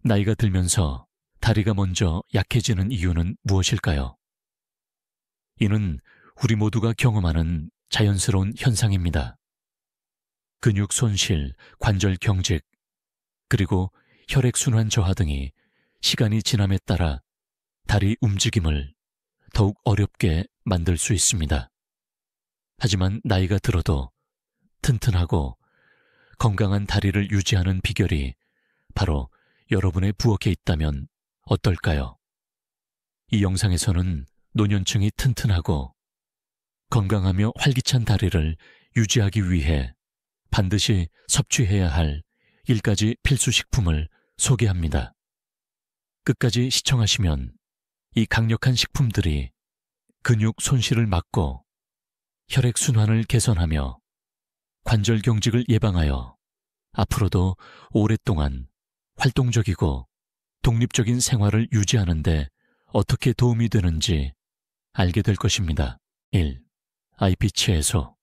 나이가 들면서 다리가 먼저 약해지는 이유는 무엇일까요? 이는 우리 모두가 경험하는 자연스러운 현상입니다. 근육 손실, 관절 경직, 그리고 혈액순환 저하 등이 시간이 지남에 따라 다리 움직임을 더욱 어렵게 만들 수 있습니다. 하지만 나이가 들어도 튼튼하고 건강한 다리를 유지하는 비결이 바로 여러분의 부엌에 있다면 어떨까요? 이 영상에서는 노년층이 튼튼하고 건강하며 활기찬 다리를 유지하기 위해 반드시 섭취해야 할 10가지 필수 식품을 소개합니다. 끝까지 시청하시면 이 강력한 식품들이 근육 손실을 막고 혈액순환을 개선하며 관절 경직을 예방하여 앞으로도 오랫동안 활동적이고 독립적인 생활을 유지하는 데 어떻게 도움이 되는지 알게 될 것입니다. 1. IP치 해소.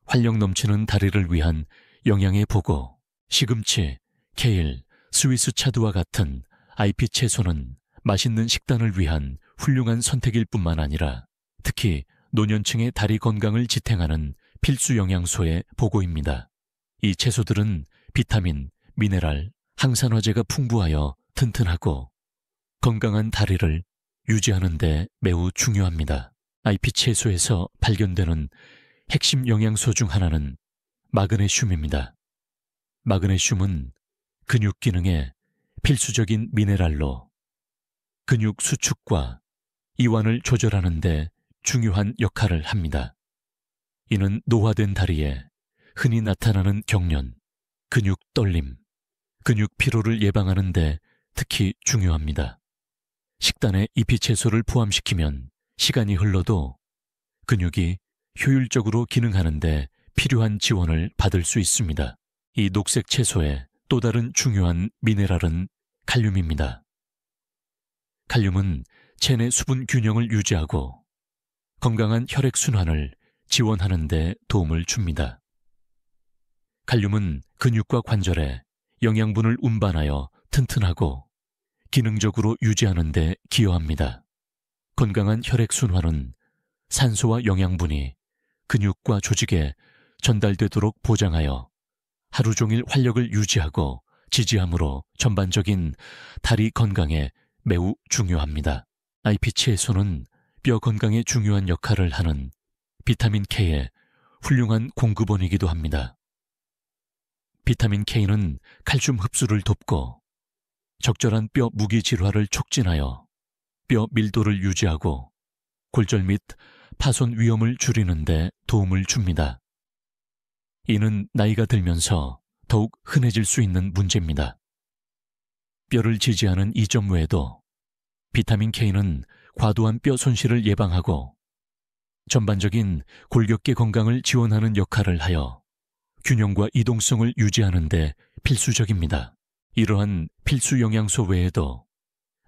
활력 넘치는 다리를 위한 영양의 보고. 시금치, 케일, 스위스 차드와 같은 IP치 해소는 맛있는 식단을 위한 훌륭한 선택일 뿐만 아니라 특히 노년층의 다리 건강을 지탱하는 필수 영양소의 보고입니다. 이 채소들은 비타민, 미네랄, 항산화제가 풍부하여 튼튼하고 건강한 다리를 유지하는 데 매우 중요합니다. IP치 해소에서 발견되는 핵심 영양소 중 하나는 마그네슘입니다. 마그네슘은 근육 기능에 필수적인 미네랄로 근육 수축과 이완을 조절하는 데 중요한 역할을 합니다. 이는 노화된 다리에 흔히 나타나는 경련, 근육 떨림, 근육 피로를 예방하는 데 특히 중요합니다. 식단에 잎이 채소를 포함시키면 시간이 흘러도 근육이 효율적으로 기능하는 데 필요한 지원을 받을 수 있습니다. 이 녹색 채소의 또 다른 중요한 미네랄은 칼륨입니다. 칼륨은 체내 수분 균형을 유지하고 건강한 혈액순환을 지원하는 데 도움을 줍니다. 칼륨은 근육과 관절에 영양분을 운반하여 튼튼하고 기능적으로 유지하는 데 기여합니다. 건강한 혈액순환은 산소와 영양분이 근육과 조직에 전달되도록 보장하여 하루 종일 활력을 유지하고 지지함으로 전반적인 다리 건강에 매우 중요합니다. IP치 해소는 뼈 건강에 중요한 역할을 하는 비타민 K의 훌륭한 공급원이기도 합니다. 비타민 K는 칼슘 흡수를 돕고 적절한 뼈 무기 질화를 촉진하여 뼈 밀도를 유지하고 골절 및 파손 위험을 줄이는 데 도움을 줍니다. 이는 나이가 들면서 더욱 흔해질 수 있는 문제입니다. 뼈를 지지하는 이 점 외에도 비타민 K는 과도한 뼈 손실을 예방하고 전반적인 골격계 건강을 지원하는 역할을 하여 균형과 이동성을 유지하는 데 필수적입니다. 이러한 필수 영양소 외에도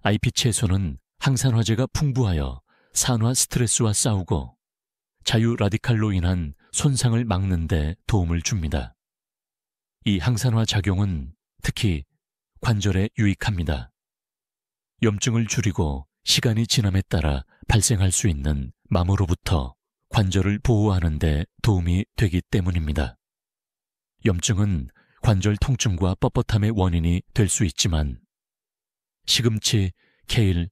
IP치 해소는 항산화제가 풍부하여 산화 스트레스와 싸우고 자유 라디칼로 인한 손상을 막는 데 도움을 줍니다. 이 항산화 작용은 특히 관절에 유익합니다. 염증을 줄이고 시간이 지남에 따라 발생할 수 있는 마모로부터 관절을 보호하는 데 도움이 되기 때문입니다. 염증은 관절 통증과 뻣뻣함의 원인이 될 수 있지만 시금치, 케일,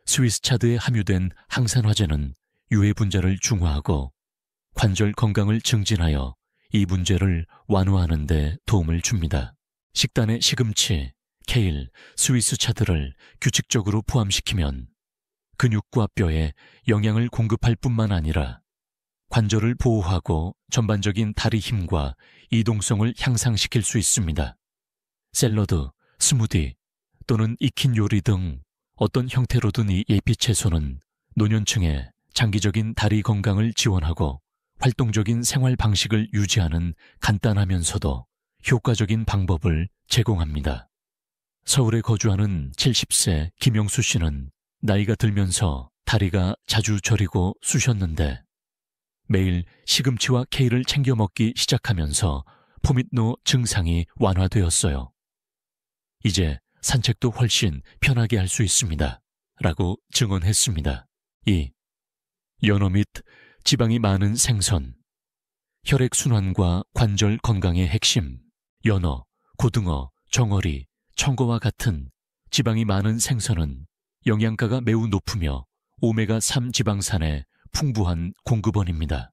스위스 차드에 함유된 항산화제는 유해 분자를 중화하고 관절 건강을 증진하여 이 문제를 완화하는 데 도움을 줍니다. 식단에 시금치, 케일, 스위스 차드를 규칙적으로 포함시키면 근육과 뼈에 영양을 공급할 뿐만 아니라 관절을 보호하고 전반적인 다리 힘과 이동성을 향상시킬 수 있습니다. 샐러드, 스무디 또는 익힌 요리 등 어떤 형태로든 이 예피채소는 노년층의 장기적인 다리 건강을 지원하고 활동적인 생활 방식을 유지하는 간단하면서도 효과적인 방법을 제공합니다. 서울에 거주하는 70세 김영수 씨는 나이가 들면서 다리가 자주 저리고 쑤셨는데 매일 시금치와 케일을 챙겨 먹기 시작하면서 포밋노 증상이 완화되었어요. 이제 산책도 훨씬 편하게 할 수 있습니다. 라고 증언했습니다. 2. 연어 및 지방이 많은 생선. 혈액순환과 관절 건강의 핵심, 연어, 고등어, 정어리, 청어와 같은 지방이 많은 생선은 영양가가 매우 높으며 오메가3 지방산의 풍부한 공급원입니다.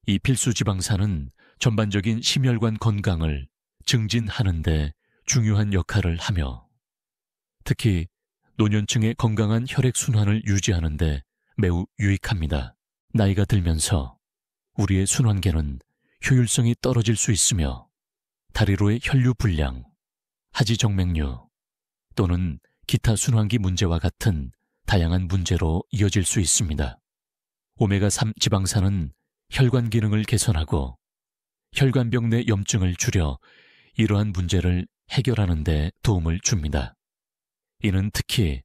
이 필수 지방산은 전반적인 심혈관 건강을 증진하는 데 중요한 역할을 하며 특히 노년층의 건강한 혈액순환을 유지하는 데 매우 유익합니다. 나이가 들면서 우리의 순환계는 효율성이 떨어질 수 있으며 다리로의 혈류 불량, 하지정맥류 또는 기타 순환기 문제와 같은 다양한 문제로 이어질 수 있습니다. 오메가3 지방산은 혈관 기능을 개선하고 혈관벽 내 염증을 줄여 이러한 문제를 해결하는 데 도움을 줍니다. 이는 특히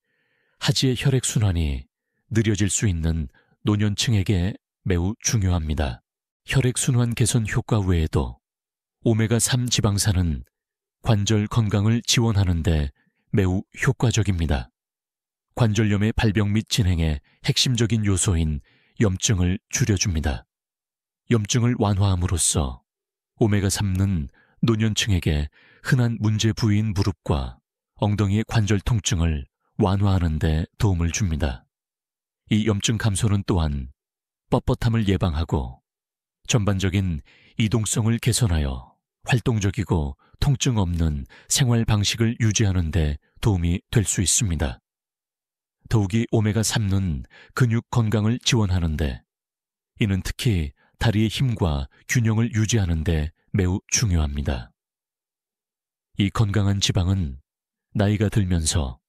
하지의 혈액순환이 느려질 수 있는 노년층에게 매우 중요합니다. 혈액순환 개선 효과 외에도 오메가3 지방산은 관절 건강을 지원하는 데 매우 효과적입니다. 관절염의 발병 및 진행의 핵심적인 요소인 염증을 줄여줍니다. 염증을 완화함으로써 오메가3는 노년층에게 흔한 문제 부위인 무릎과 엉덩이의 관절 통증을 완화하는 데 도움을 줍니다. 이 염증 감소는 또한 뻣뻣함을 예방하고 전반적인 이동성을 개선하여 활동적이고 통증 없는 생활 방식을 유지하는 데 도움이 될 수 있습니다. 더욱이 오메가3는 근육 건강을 지원하는데 이는 특히 다리의 힘과 균형을 유지하는 데 매우 중요합니다. 이 건강한 지방은 나이가 들면서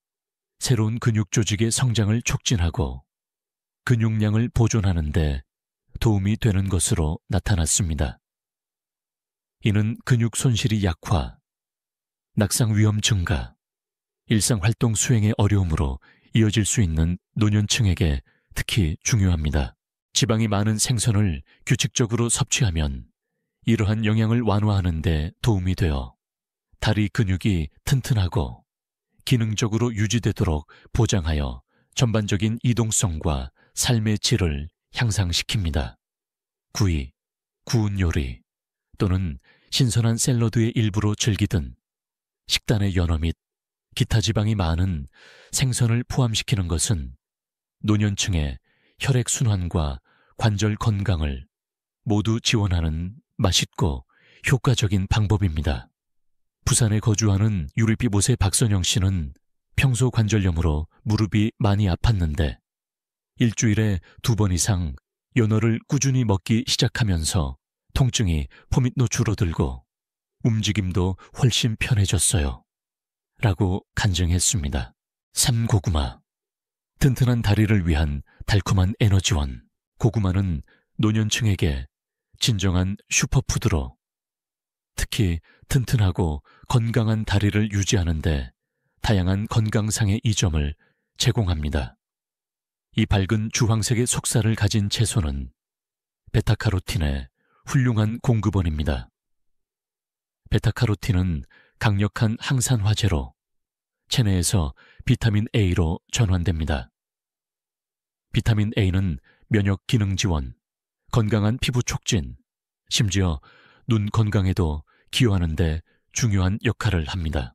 새로운 근육 조직의 성장을 촉진하고 근육량을 보존하는 데 도움이 되는 것으로 나타났습니다. 이는 근육 손실이 약화, 낙상 위험 증가, 일상활동 수행의 어려움으로 이어질 수 있는 노년층에게 특히 중요합니다. 지방이 많은 생선을 규칙적으로 섭취하면 이러한 영양을 완화하는 데 도움이 되어 다리 근육이 튼튼하고 기능적으로 유지되도록 보장하여 전반적인 이동성과 삶의 질을 향상시킵니다. 9위, 구운 요리 또는 신선한 샐러드의 일부로 즐기든 식단의 연어 및 기타 지방이 많은 생선을 포함시키는 것은 노년층의 혈액순환과 관절 건강을 모두 지원하는 맛있고 효과적인 방법입니다. 부산에 거주하는 유리비 모세 박선영 씨는 평소 관절염으로 무릎이 많이 아팠는데 일주일에 2번 이상 연어를 꾸준히 먹기 시작하면서 통증이 포밋노 줄어들고 움직임도 훨씬 편해졌어요. 라고 간증했습니다. 3. 고구마. 튼튼한 다리를 위한 달콤한 에너지원. 고구마는 노년층에게 진정한 슈퍼푸드로 특히 튼튼하고 건강한 다리를 유지하는 데 다양한 건강상의 이점을 제공합니다. 이 밝은 주황색의 속살을 가진 채소는 베타카로틴의 훌륭한 공급원입니다. 베타카로틴은 강력한 항산화제로 체내에서 비타민 A로 전환됩니다. 비타민 A는 면역 기능 지원, 건강한 피부 촉진, 심지어 눈 건강에도 기여하는 데 중요한 역할을 합니다.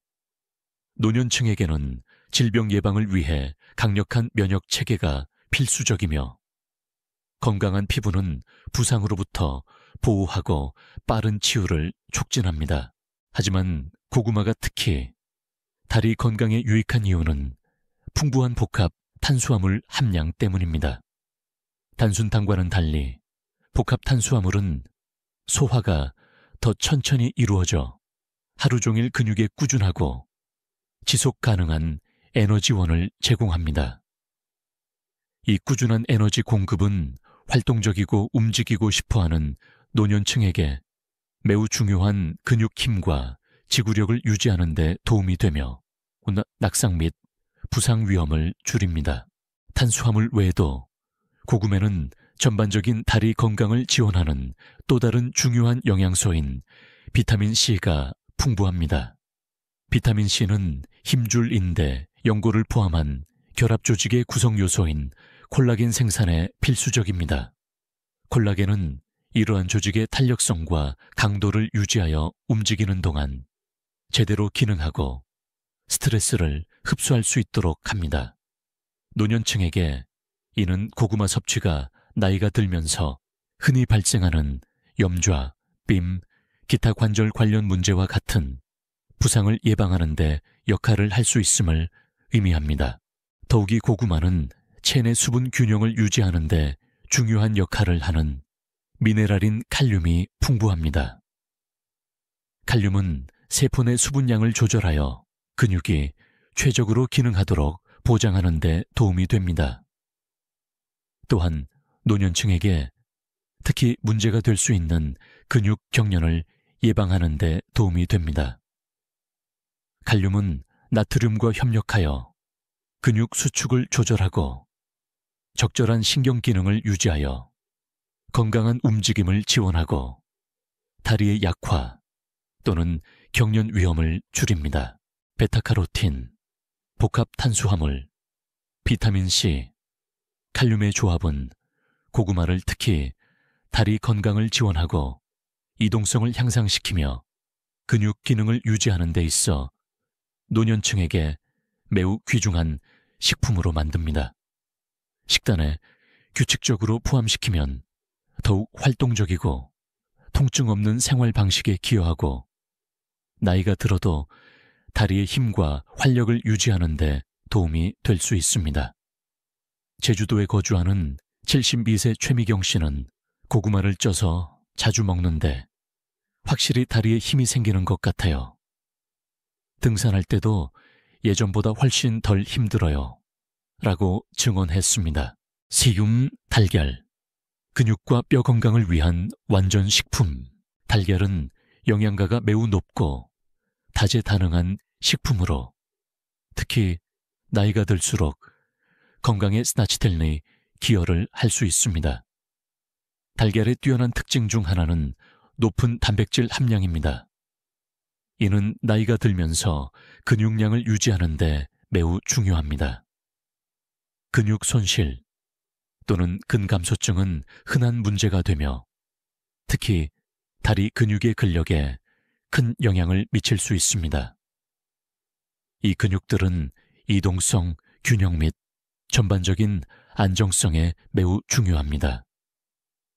노년층에게는 질병 예방을 위해 강력한 면역 체계가 필수적이며 건강한 피부는 부상으로부터 보호하고 빠른 치유를 촉진합니다. 하지만 고구마가 특히 다리 건강에 유익한 이유는 풍부한 복합 탄수화물 함량 때문입니다. 단순당과는 달리 복합 탄수화물은 소화가 더 천천히 이루어져 하루 종일 근육에 꾸준하고 지속 가능한 에너지원을 제공합니다. 이 꾸준한 에너지 공급은 활동적이고 움직이고 싶어하는 노년층에게 매우 중요한 근육 힘과 지구력을 유지하는 데 도움이 되며 낙상 및 부상 위험을 줄입니다. 탄수화물 외에도 고구마는 전반적인 다리 건강을 지원하는 또 다른 중요한 영양소인 비타민 C가 풍부합니다. 비타민 C는 힘줄 인대, 연골을 포함한 결합 조직의 구성 요소인 콜라겐 생산에 필수적입니다. 콜라겐은 이러한 조직의 탄력성과 강도를 유지하여 움직이는 동안 제대로 기능하고 스트레스를 흡수할 수 있도록 합니다. 노년층에게 이는 고구마 섭취가 나이가 들면서 흔히 발생하는 염좌, 빔, 기타 관절 관련 문제와 같은 부상을 예방하는 데 역할을 할 수 있음을 의미합니다. 더욱이 고구마는 체내 수분 균형을 유지하는 데 중요한 역할을 하는 미네랄인 칼륨이 풍부합니다. 칼륨은 세포 내 수분량을 조절하여 근육이 최적으로 기능하도록 보장하는 데 도움이 됩니다. 또한 노년층에게 특히 문제가 될 수 있는 근육 경련을 예방하는 데 도움이 됩니다. 칼륨은 나트륨과 협력하여 근육 수축을 조절하고 적절한 신경 기능을 유지하여 건강한 움직임을 지원하고 다리의 약화 또는 경련 위험을 줄입니다. 베타카로틴, 복합 탄수화물, 비타민 C, 칼륨의 조합은 고구마를 특히 다리 건강을 지원하고 이동성을 향상시키며 근육 기능을 유지하는 데 있어 노년층에게 매우 귀중한 식품으로 만듭니다. 식단에 규칙적으로 포함시키면 더욱 활동적이고 통증 없는 생활 방식에 기여하고 나이가 들어도 다리의 힘과 활력을 유지하는 데 도움이 될 수 있습니다. 제주도에 거주하는 72세 최미경 씨는 고구마를 쪄서 자주 먹는데 확실히 다리에 힘이 생기는 것 같아요. 등산할 때도 예전보다 훨씬 덜 힘들어요. 라고 증언했습니다. 식용 달걀. 근육과 뼈 건강을 위한 완전 식품. 달걀은 영양가가 매우 높고 다재다능한 식품으로 특히 나이가 들수록 건강에 스나치텔니 기여를 할 수 있습니다. 달걀의 뛰어난 특징 중 하나는 높은 단백질 함량입니다. 이는 나이가 들면서 근육량을 유지하는 데 매우 중요합니다. 근육 손실 또는 근감소증은 흔한 문제가 되며 특히 다리 근육의 근력에 큰 영향을 미칠 수 있습니다. 이 근육들은 이동성, 균형 및 전반적인 안정성에 매우 중요합니다.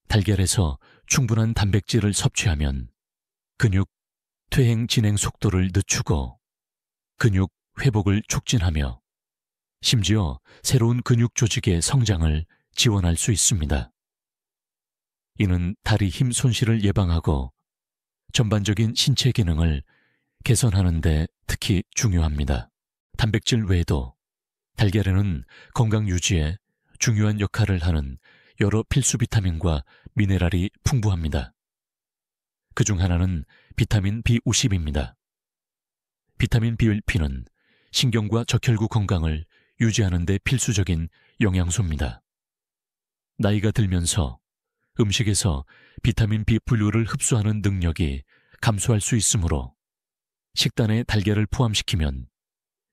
달걀에서 충분한 단백질을 섭취하면 근육 퇴행 진행 속도를 늦추고 근육 회복을 촉진하며 심지어 새로운 근육 조직의 성장을 지원할 수 있습니다. 이는 다리 힘 손실을 예방하고 전반적인 신체 기능을 개선하는 데 특히 중요합니다. 단백질 외에도 달걀에는 건강 유지에 중요한 역할을 하는 여러 필수 비타민과 미네랄이 풍부합니다. 그중 하나는 비타민 B50입니다. 비타민 B1P는 신경과 적혈구 건강을 유지하는 데 필수적인 영양소입니다. 나이가 들면서 음식에서 비타민 B 분류를 흡수하는 능력이 감소할 수 있으므로 식단에 달걀을 포함시키면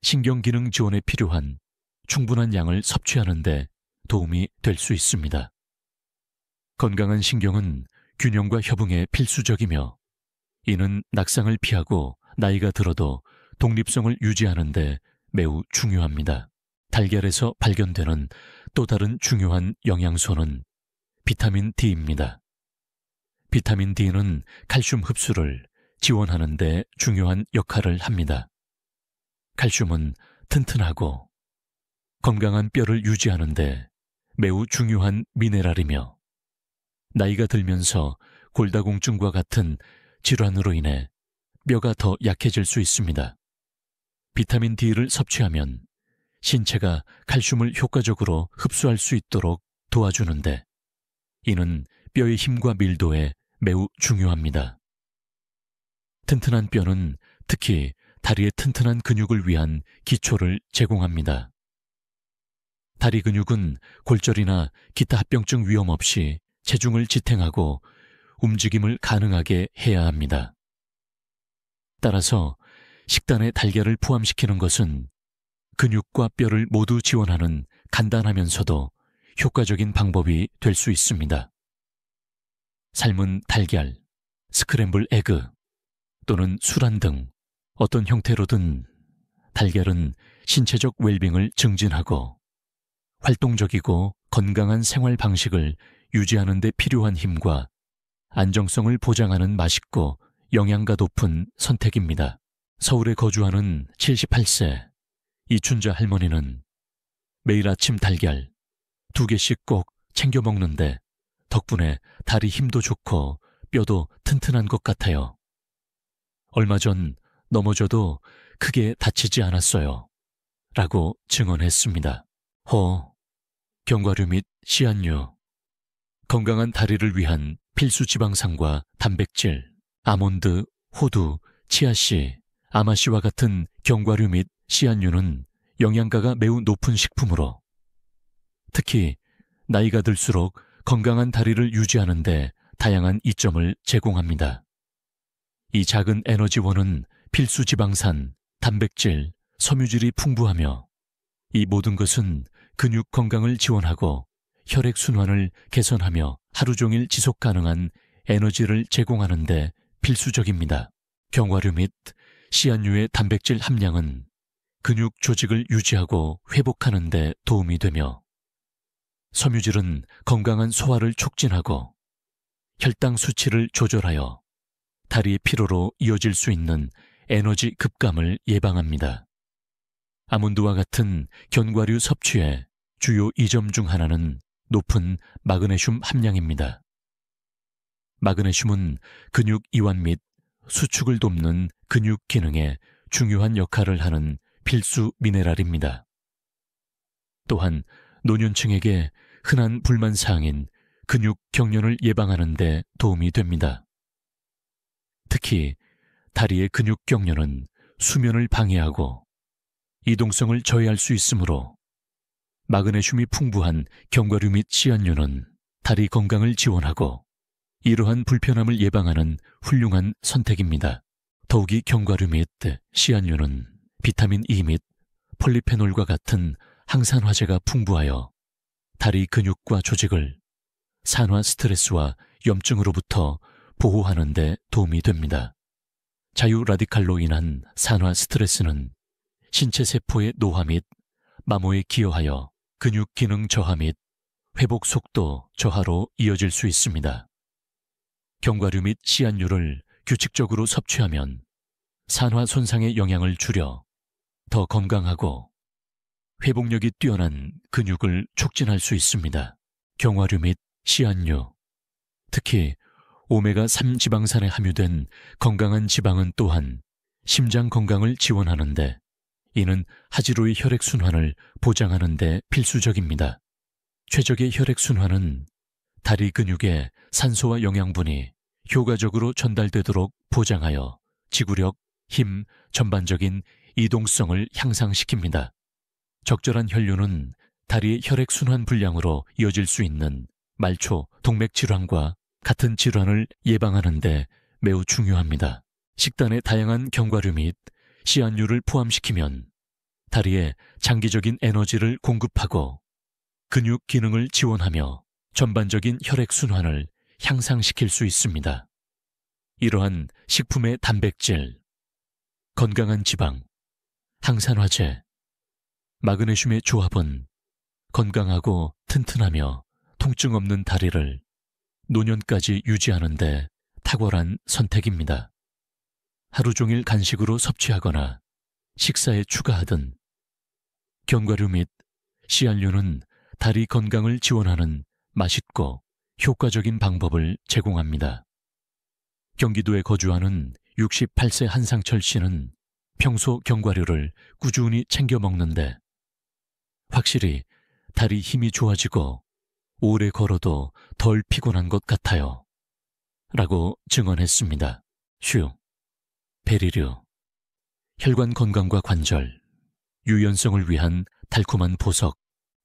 신경기능 지원에 필요한 충분한 양을 섭취하는 데 도움이 될 수 있습니다. 건강한 신경은 균형과 협응에 필수적이며 이는 낙상을 피하고 나이가 들어도 독립성을 유지하는 데 매우 중요합니다. 달걀에서 발견되는 또 다른 중요한 영양소는 비타민 D입니다. 비타민 D는 칼슘 흡수를 지원하는 데 중요한 역할을 합니다. 칼슘은 튼튼하고 건강한 뼈를 유지하는 데 매우 중요한 미네랄이며 나이가 들면서 골다공증과 같은 질환으로 인해 뼈가 더 약해질 수 있습니다. 비타민 D를 섭취하면 신체가 칼슘을 효과적으로 흡수할 수 있도록 도와주는데 이는 뼈의 힘과 밀도에 매우 중요합니다. 튼튼한 뼈는 특히 다리의 튼튼한 근육을 위한 기초를 제공합니다. 다리 근육은 골절이나 기타 합병증 위험 없이 체중을 지탱하고 움직임을 가능하게 해야 합니다. 따라서 식단에 달걀을 포함시키는 것은 근육과 뼈를 모두 지원하는 간단하면서도 효과적인 방법이 될 수 있습니다. 삶은 달걀, 스크램블 에그 또는 수란 등 어떤 형태로든 달걀은 신체적 웰빙을 증진하고 활동적이고 건강한 생활 방식을 유지하는 데 필요한 힘과 안정성을 보장하는 맛있고 영양가 높은 선택입니다. 서울에 거주하는 78세 이춘자 할머니는 매일 아침 달걀 2개씩 꼭 챙겨 먹는데 덕분에 다리 힘도 좋고 뼈도 튼튼한 것 같아요. 얼마 전 넘어져도 크게 다치지 않았어요. 라고 증언했습니다. 견과류 및 씨앗류, 건강한 다리를 위한 필수 지방산과 단백질, 아몬드, 호두, 치아씨, 아마씨와 같은 견과류 및 씨앗류는 영양가가 매우 높은 식품으로 특히 나이가 들수록 건강한 다리를 유지하는 데 다양한 이점을 제공합니다. 이 작은 에너지원은 필수 지방산, 단백질, 섬유질이 풍부하며 이 모든 것은 근육 건강을 지원하고 혈액순환을 개선하며 하루 종일 지속 가능한 에너지를 제공하는 데 필수적입니다. 견과류 및 씨앗류의 단백질 함량은 근육 조직을 유지하고 회복하는 데 도움이 되며 섬유질은 건강한 소화를 촉진하고 혈당 수치를 조절하여 다리의 피로로 이어질 수 있는 에너지 급감을 예방합니다. 아몬드와 같은 견과류 섭취의 주요 이점 중 하나는 높은 마그네슘 함량입니다. 마그네슘은 근육 이완 및 수축을 돕는 근육 기능에 중요한 역할을 하는 필수 미네랄입니다. 또한 노년층에게 흔한 불만사항인 근육 경련을 예방하는 데 도움이 됩니다. 특히 다리의 근육 경련은 수면을 방해하고 이동성을 저해할 수 있으므로 마그네슘이 풍부한 견과류 및 씨앗류는 다리 건강을 지원하고 이러한 불편함을 예방하는 훌륭한 선택입니다. 더욱이 견과류 및 씨앗류는 비타민 E 및 폴리페놀과 같은 항산화제가 풍부하여 다리 근육과 조직을 산화 스트레스와 염증으로부터 보호하는 데 도움이 됩니다. 자유 라디칼로 인한 산화 스트레스는 신체 세포의 노화 및 마모에 기여하여 근육 기능 저하 및 회복 속도 저하로 이어질 수 있습니다. 견과류 및 씨앗류를 규칙적으로 섭취하면 산화 손상의 영향을 줄여 더 건강하고 회복력이 뛰어난 근육을 촉진할 수 있습니다. 견과류 및 씨앗류, 특히 오메가3 지방산에 함유된 건강한 지방은 또한 심장 건강을 지원하는데 이는 하지로의 혈액순환을 보장하는 데 필수적입니다. 최적의 혈액순환은 다리 근육에 산소와 영양분이 효과적으로 전달되도록 보장하여 지구력, 힘, 전반적인 이동성을 향상시킵니다. 적절한 혈류는 다리의 혈액순환 불량으로 이어질 수 있는 말초, 동맥질환과 같은 질환을 예방하는 데 매우 중요합니다. 식단에 다양한 견과류 및 씨앗류를 포함시키면 다리에 장기적인 에너지를 공급하고 근육 기능을 지원하며 전반적인 혈액순환을 향상시킬 수 있습니다. 이러한 식품의 단백질, 건강한 지방, 항산화제, 마그네슘의 조합은 건강하고 튼튼하며 통증 없는 다리를 노년까지 유지하는 데 탁월한 선택입니다. 하루 종일 간식으로 섭취하거나 식사에 추가하든 견과류 및 씨앗류는 다리 건강을 지원하는 맛있고 효과적인 방법을 제공합니다. 경기도에 거주하는 68세 한상철 씨는 평소 견과류를 꾸준히 챙겨 먹는데 확실히 다리 힘이 좋아지고 오래 걸어도 덜 피곤한 것 같아요. 라고 증언했습니다. 베리류, 혈관 건강과 관절, 유연성을 위한 달콤한 보석,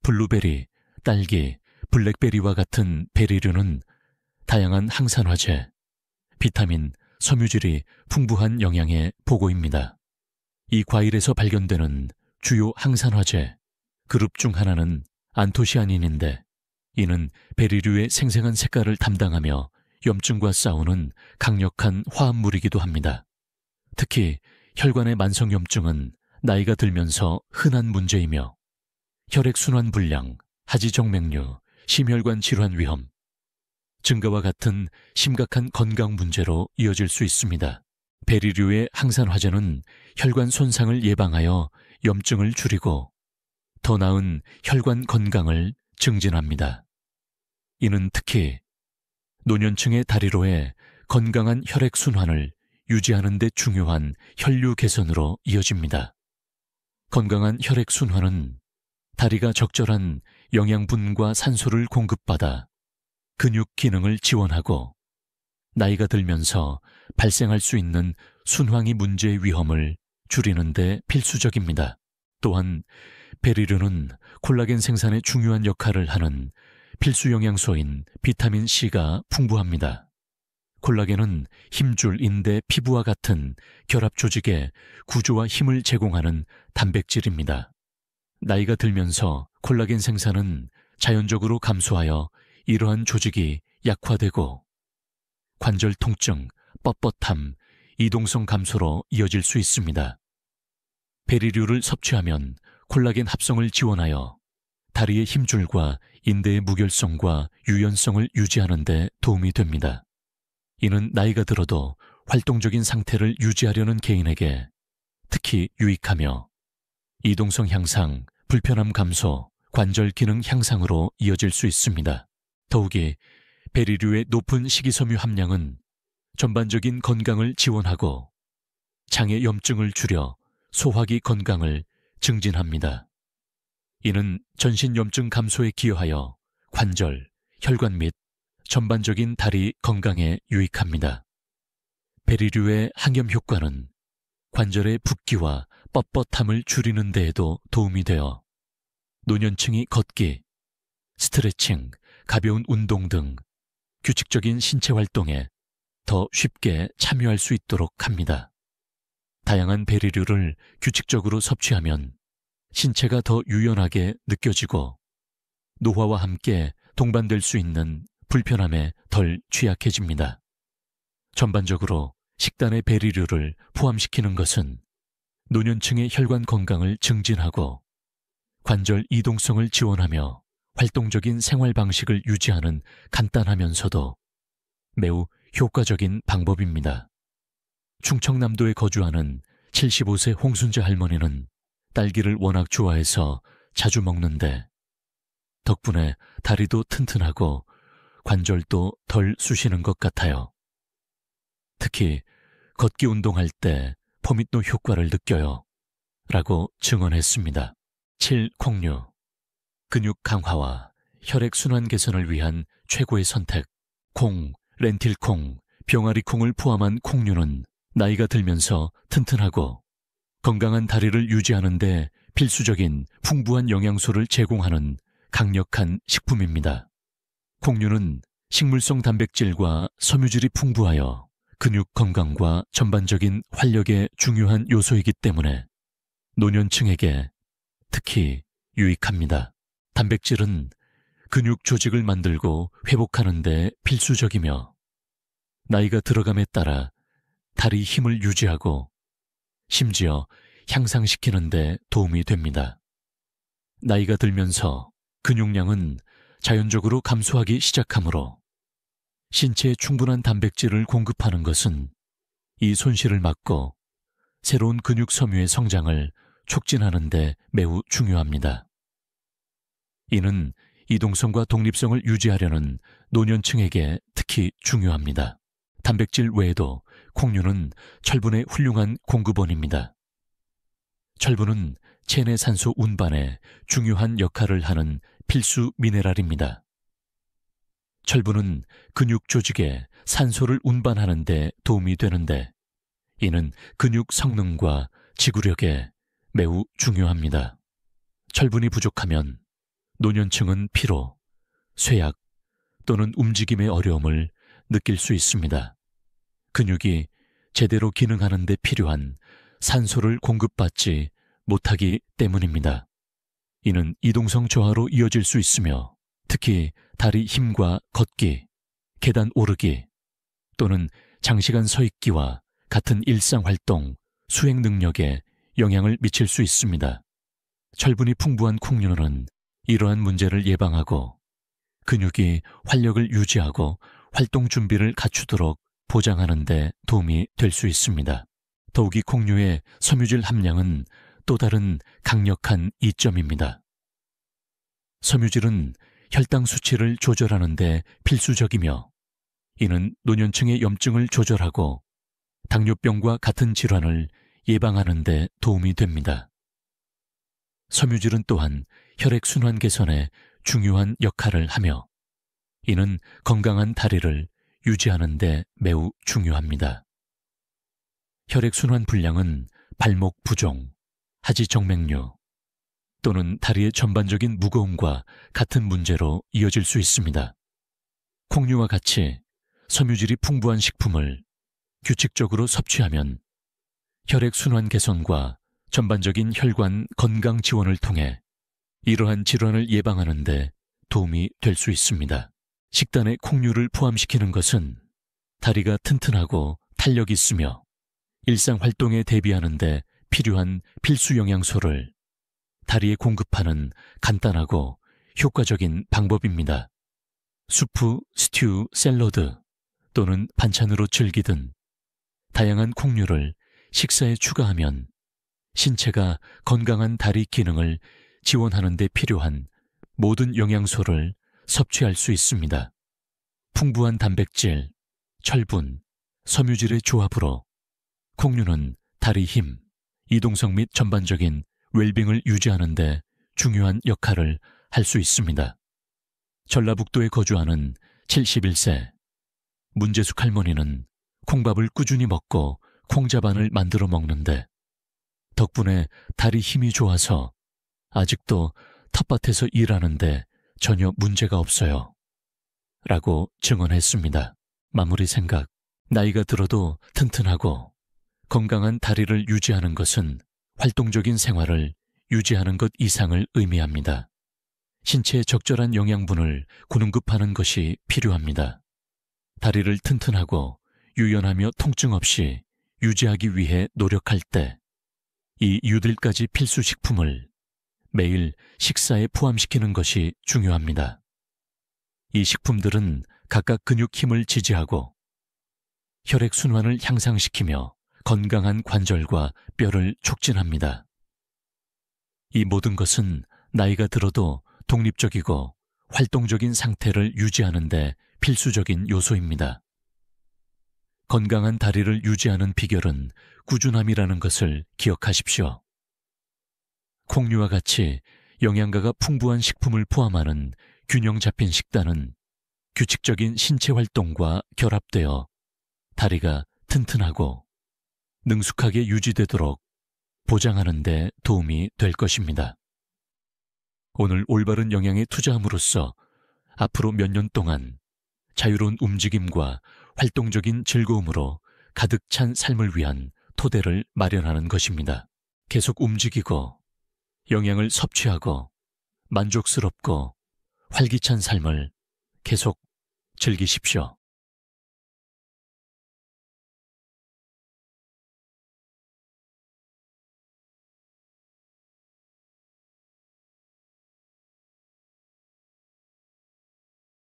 블루베리, 딸기, 블랙베리와 같은 베리류는 다양한 항산화제, 비타민, 섬유질이 풍부한 영양의 보고입니다. 이 과일에서 발견되는 주요 항산화제, 그룹 중 하나는 안토시아닌인데 이는 베리류의 생생한 색깔을 담당하며 염증과 싸우는 강력한 화합물이기도 합니다. 특히 혈관의 만성염증은 나이가 들면서 흔한 문제이며 혈액순환 불량, 하지정맥류, 심혈관 질환 위험, 증가와 같은 심각한 건강 문제로 이어질 수 있습니다. 베리류의 항산화제는 혈관 손상을 예방하여 염증을 줄이고 더 나은 혈관 건강을 증진합니다. 이는 특히 노년층의 다리로의 건강한 혈액순환을 유지하는 데 중요한 혈류 개선으로 이어집니다. 건강한 혈액순환은 다리가 적절한 영양분과 산소를 공급받아 근육 기능을 지원하고 나이가 들면서 발생할 수 있는 순환이 문제의 위험을 줄이는 데 필수적입니다. 또한 베리류는 콜라겐 생산에 중요한 역할을 하는 필수 영양소인 비타민 C가 풍부합니다. 콜라겐은 힘줄, 인대, 피부와 같은 결합 조직에 구조와 힘을 제공하는 단백질입니다. 나이가 들면서 콜라겐 생산은 자연적으로 감소하여 이러한 조직이 약화되고 관절 통증, 뻣뻣함, 이동성 감소로 이어질 수 있습니다. 베리류를 섭취하면 콜라겐 합성을 지원하여 다리의 힘줄과 인대의 무결성과 유연성을 유지하는 데 도움이 됩니다. 이는 나이가 들어도 활동적인 상태를 유지하려는 개인에게 특히 유익하며 이동성 향상, 불편함 감소, 관절 기능 향상으로 이어질 수 있습니다. 더욱이 베리류의 높은 식이섬유 함량은 전반적인 건강을 지원하고 장의 염증을 줄여 소화기 건강을 증진합니다. 이는 전신 염증 감소에 기여하여 관절, 혈관 및 전반적인 다리 건강에 유익합니다. 베리류의 항염 효과는 관절의 붓기와 뻣뻣함을 줄이는 데에도 도움이 되어 노년층이 걷기, 스트레칭, 가벼운 운동 등 규칙적인 신체 활동에 더 쉽게 참여할 수 있도록 합니다. 다양한 베리류를 규칙적으로 섭취하면 신체가 더 유연하게 느껴지고 노화와 함께 동반될 수 있는 불편함에 덜 취약해집니다. 전반적으로 식단에 베리류를 포함시키는 것은 노년층의 혈관 건강을 증진하고 관절 이동성을 지원하며 활동적인 생활 방식을 유지하는 간단하면서도 매우 효과적인 방법입니다. 충청남도에 거주하는 75세 홍순재 할머니는 딸기를 워낙 좋아해서 자주 먹는데 덕분에 다리도 튼튼하고 관절도 덜 쑤시는 것 같아요. 특히 걷기 운동할 때 포밋노 효과를 느껴요. 라고 증언했습니다. 7. 근육 강화와 혈액순환 개선을 위한 최고의 선택. 콩, 렌틸콩, 병아리콩을 포함한 콩류는 나이가 들면서 튼튼하고 건강한 다리를 유지하는 데 필수적인 풍부한 영양소를 제공하는 강력한 식품입니다. 콩류는 식물성 단백질과 섬유질이 풍부하여 근육 건강과 전반적인 활력에 중요한 요소이기 때문에 노년층에게 특히 유익합니다. 단백질은 근육 조직을 만들고 회복하는 데 필수적이며 나이가 들어감에 따라 다리 힘을 유지하고 심지어 향상시키는 데 도움이 됩니다. 나이가 들면서 근육량은 자연적으로 감소하기 시작하므로 신체에 충분한 단백질을 공급하는 것은 이 손실을 막고 새로운 근육 섬유의 성장을 촉진하는 데 매우 중요합니다. 이는 이동성과 독립성을 유지하려는 노년층에게 특히 중요합니다. 단백질 외에도 콩류는 철분의 훌륭한 공급원입니다. 철분은 체내 산소 운반에 중요한 역할을 하는 필수 미네랄입니다. 철분은 근육 조직에 산소를 운반하는 데 도움이 되는데 이는 근육 성능과 지구력에 매우 중요합니다. 철분이 부족하면 노년층은 피로, 쇠약 또는 움직임의 어려움을 느낄 수 있습니다. 근육이 제대로 기능하는 데 필요한 산소를 공급받지 못하기 때문입니다. 이는 이동성 저하로 이어질 수 있으며 특히 다리 힘과 걷기, 계단 오르기 또는 장시간 서 있기와 같은 일상활동, 수행 능력에 영향을 미칠 수 있습니다. 철분이 풍부한 콩류는 이러한 문제를 예방하고 근육이 활력을 유지하고 활동 준비를 갖추도록 보장하는 데 도움이 될 수 있습니다. 더욱이 콩류의 섬유질 함량은 또 다른 강력한 이점입니다. 섬유질은 혈당 수치를 조절하는 데 필수적이며 이는 노년층의 염증을 조절하고 당뇨병과 같은 질환을 예방하는 데 도움이 됩니다. 섬유질은 또한 혈액순환 개선에 중요한 역할을 하며 이는 건강한 다리를 유지하는 데 매우 중요합니다. 혈액순환 불량은 발목 부종, 하지정맥류 또는 다리의 전반적인 무거움과 같은 문제로 이어질 수 있습니다. 콩류와 같이 섬유질이 풍부한 식품을 규칙적으로 섭취하면 혈액순환 개선과 전반적인 혈관 건강 지원을 통해 이러한 질환을 예방하는 데 도움이 될 수 있습니다. 식단에 콩류를 포함시키는 것은 다리가 튼튼하고 탄력 있으며 일상활동에 대비하는 데 필요한 필수 영양소를 다리에 공급하는 간단하고 효과적인 방법입니다. 수프, 스튜, 샐러드 또는 반찬으로 즐기든 다양한 콩류를 식사에 추가하면 신체가 건강한 다리 기능을 지원하는 데 필요한 모든 영양소를 섭취할 수 있습니다. 풍부한 단백질, 철분, 섬유질의 조합으로 콩류는 다리 힘, 이동성 및 전반적인 웰빙을 유지하는 데 중요한 역할을 할 수 있습니다. 전라북도에 거주하는 71세 문재숙 할머니는 콩밥을 꾸준히 먹고 콩자반을 만들어 먹는데 덕분에 다리 힘이 좋아서 아직도 텃밭에서 일하는데 전혀 문제가 없어요. 라고 증언했습니다. 마무리 생각. 나이가 들어도 튼튼하고 건강한 다리를 유지하는 것은 활동적인 생활을 유지하는 것 이상을 의미합니다. 신체에 적절한 영양분을 공급하는 것이 필요합니다. 다리를 튼튼하고 유연하며 통증 없이 유지하기 위해 노력할 때 이 유들까지 필수 식품을 매일 식사에 포함시키는 것이 중요합니다. 이 식품들은 각각 근육 힘을 지지하고 혈액순환을 향상시키며 건강한 관절과 뼈를 촉진합니다. 이 모든 것은 나이가 들어도 독립적이고 활동적인 상태를 유지하는 데 필수적인 요소입니다. 건강한 다리를 유지하는 비결은 꾸준함이라는 것을 기억하십시오. 콩류와 같이 영양가가 풍부한 식품을 포함하는 균형 잡힌 식단은 규칙적인 신체 활동과 결합되어 다리가 튼튼하고 능숙하게 유지되도록 보장하는 데 도움이 될 것입니다. 오늘 올바른 영양에 투자함으로써 앞으로 몇 년 동안 자유로운 움직임과 활동적인 즐거움으로 가득 찬 삶을 위한 토대를 마련하는 것입니다. 계속 움직이고 영양을 섭취하고 만족스럽고 활기찬 삶을 계속 즐기십시오.